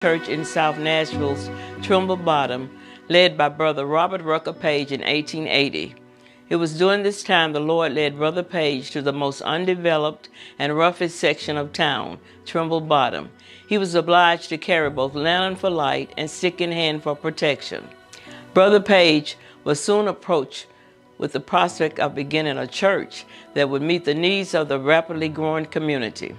church in South Nashville's Trimble Bottom, led by Brother Robert Rucker Page in 1880. It was during this time the Lord led Brother Page to the most undeveloped and roughest section of town, Trimble Bottom. He was obliged to carry both lantern for light and stick in hand for protection. Brother Page was soon approached with the prospect of beginning a church that would meet the needs of the rapidly growing community.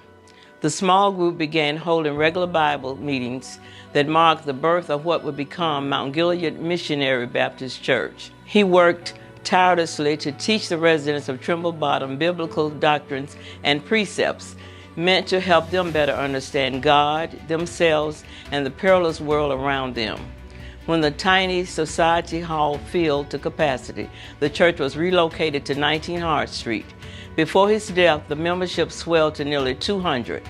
The small group began holding regular Bible meetings that marked the birth of what would become Mount Gilead Missionary Baptist Church. He worked tirelessly to teach the residents of Trimble Bottom biblical doctrines and precepts meant to help them better understand God, themselves, and the perilous world around them. When the tiny Society Hall filled to capacity, the church was relocated to 19 Hart Street. Before his death, the membership swelled to nearly 200.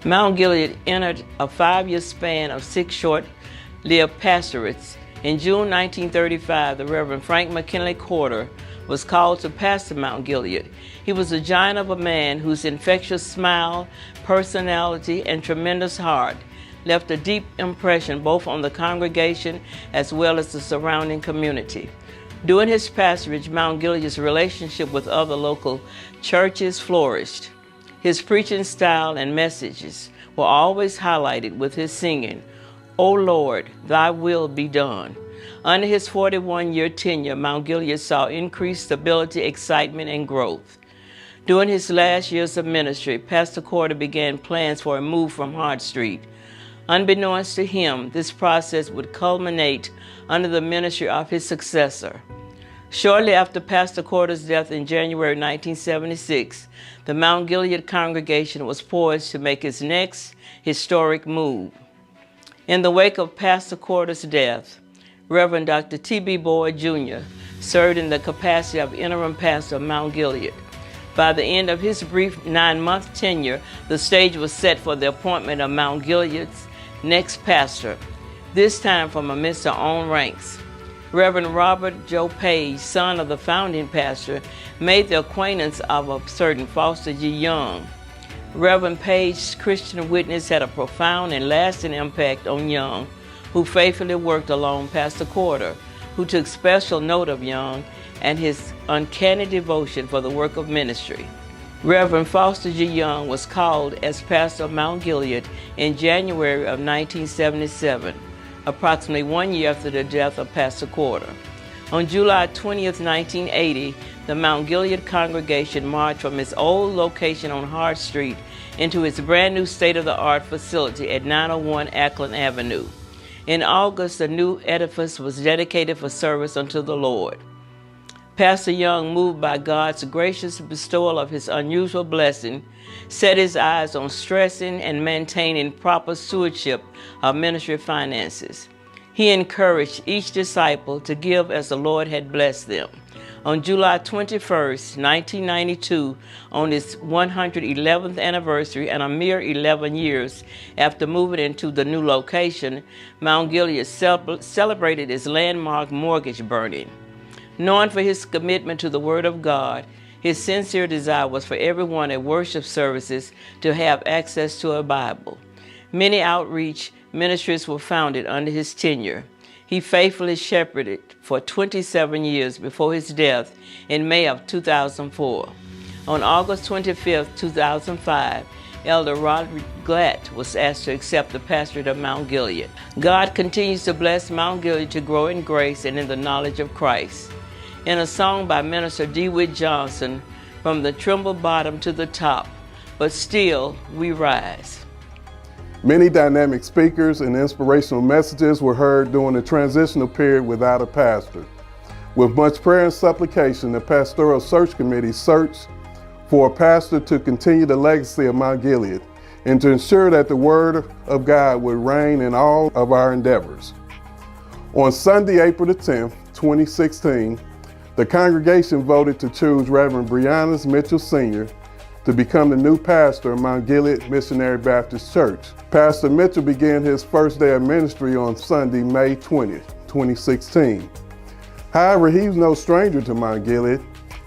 Mount Gilead entered a 5-year span of 6 short-lived pastorates. In June 1935, the Reverend Frank McKinley Corder was called to pastor Mount Gilead. He was a giant of a man whose infectious smile, personality, and tremendous heart left a deep impression both on the congregation as well as the surrounding community. During his pastorage, Mount Gilead's relationship with other local churches flourished. His preaching style and messages were always highlighted with his singing, "O Lord, thy will be done." Under his 41-year tenure, Mount Gilead saw increased stability, excitement, and growth. During his last years of ministry, Pastor Corder began plans for a move from Hart Street. Unbeknownst to him, this process would culminate under the ministry of his successor. Shortly after Pastor Corder's death in January 1976, the Mount Gilead congregation was poised to make its next historic move. In the wake of Pastor Corder's death, Reverend Dr. T.B. Boyd Jr. served in the capacity of interim pastor of Mount Gilead. By the end of his brief 9-month tenure, the stage was set for the appointment of Mount Gilead's next pastor, this time from amidst our own ranks. Reverend Robert Joe Page, son of the founding pastor, made the acquaintance of a certain Foster G. Young. Reverend Page's Christian witness had a profound and lasting impact on Young, who faithfully worked along Pastor Corder, who took special note of Young and his uncanny devotion for the work of ministry. Reverend Foster G. Young was called as pastor of Mount Gilead in January of 1977, approximately 1 year after the death of Pastor Corder. On July 20th, 1980, the Mount Gilead congregation marched from its old location on Hart Street into its brand new state-of-the-art facility at 901 Ackland Avenue. In August, the new edifice was dedicated for service unto the Lord. Pastor Young, moved by God's gracious bestowal of his unusual blessing, set his eyes on stressing and maintaining proper stewardship of ministry finances. He encouraged each disciple to give as the Lord had blessed them. On July 21st, 1992, on its 111th anniversary and a mere 11 years after moving into the new location, Mount Gilead celebrated its landmark mortgage burning. Known for his commitment to the Word of God, his sincere desire was for everyone at worship services to have access to a Bible. Many outreach ministries were founded under his tenure. He faithfully shepherded for 27 years before his death in May of 2004. On August 25, 2005, Elder Roderick Glatt was asked to accept the pastorate of Mount Gilead. God continues to bless Mount Gilead to grow in grace and in the knowledge of Christ. In a song by Minister DeWitt Johnson, "From the Trimble Bottom to the Top, but still we rise." Many dynamic speakers and inspirational messages were heard during the transitional period without a pastor. With much prayer and supplication, the Pastoral Search Committee searched for a pastor to continue the legacy of Mount Gilead and to ensure that the Word of God would reign in all of our endeavors. On Sunday, April the 10th, 2016, the congregation voted to choose Reverend Breonna Mitchell Sr. to become the new pastor of Mount Gilead Missionary Baptist Church. Pastor Mitchell began his first day of ministry on Sunday, May 20th, 2016. However, he's no stranger to Mount Gilead.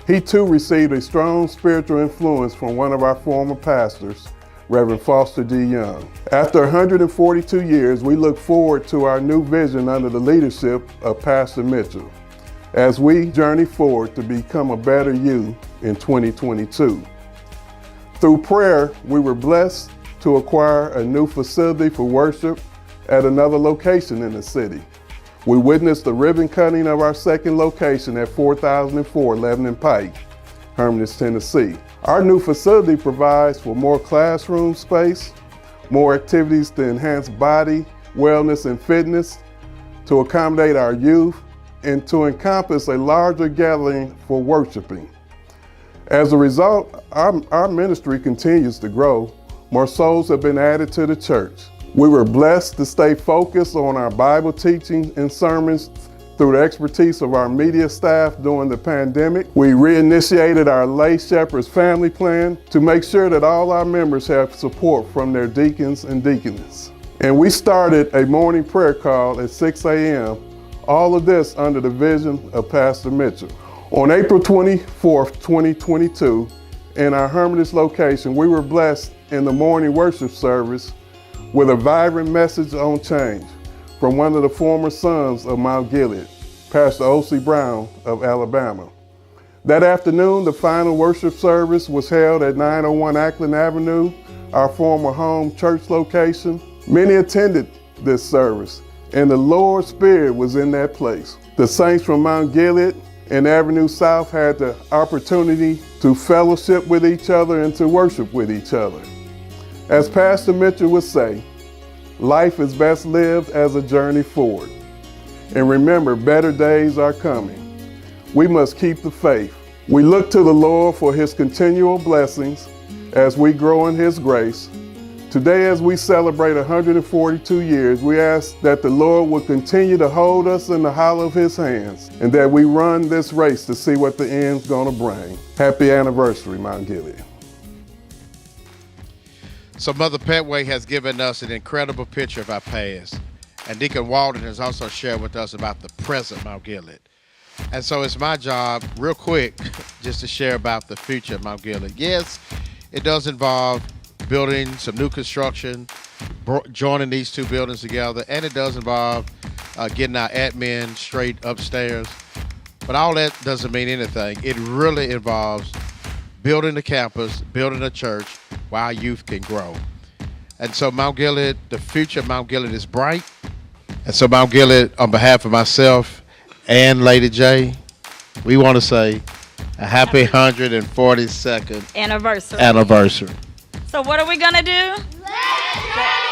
He too received a strong spiritual influence from one of our former pastors, Reverend Foster D. Young. After 142 years, we look forward to our new vision under the leadership of Pastor Mitchell as we journey forward to become a better you in 2022. Through prayer, we were blessed to acquire a new facility for worship at another location in the city. We witnessed the ribbon cutting of our second location at 4004 Lebanon Pike, Hermitage, Tennessee. Our new facility provides for more classroom space, more activities to enhance body, wellness, and fitness, to accommodate our youth, and to encompass a larger gathering for worshiping. As a result, our ministry continues to grow. More souls have been added to the church. We were blessed to stay focused on our Bible teaching and sermons through the expertise of our media staff during the pandemic. We reinitiated our Lay Shepherds family plan to make sure that all our members have support from their deacons and deaconess. And we started a morning prayer call at 6 a.m., all of this under the vision of Pastor Mitchell. On April 24th, 2022, in our Hermitage location, we were blessed in the morning worship service with a vibrant message on change from one of the former sons of Mount Gilead, Pastor O.C. Brown of Alabama. That afternoon, the final worship service was held at 901 Ackland Avenue, our former home church location. Many attended this service, and the Lord's Spirit was in that place. The saints from Mount Gilead and Avenue South had the opportunity to fellowship with each other and to worship with each other. As Pastor Mitchell would say, life is best lived as a journey forward. And remember, better days are coming. We must keep the faith. We look to the Lord for His continual blessings as we grow in His grace. Today, as we celebrate 142 years, we ask that the Lord will continue to hold us in the hollow of His hands and that we run this race to see what the end's gonna bring. Happy anniversary, Mount Gilead. So Mother Petway has given us an incredible picture of our past. And Deacon Walden has also shared with us about the present Mount Gilead. And so it's my job, real quick, just to share about the future of Mount Gilead. Yes, it does involve building some new construction, joining these two buildings together, and it does involve getting our admin straight upstairs. But all that doesn't mean anything. It really involves building the campus, building a church where our youth can grow. And so Mount Gilead, the future of Mount Gilead is bright. And so Mount Gilead, on behalf of myself and Lady J, we want to say a happy 142nd anniversary. anniversary. So what are we going to do? Let's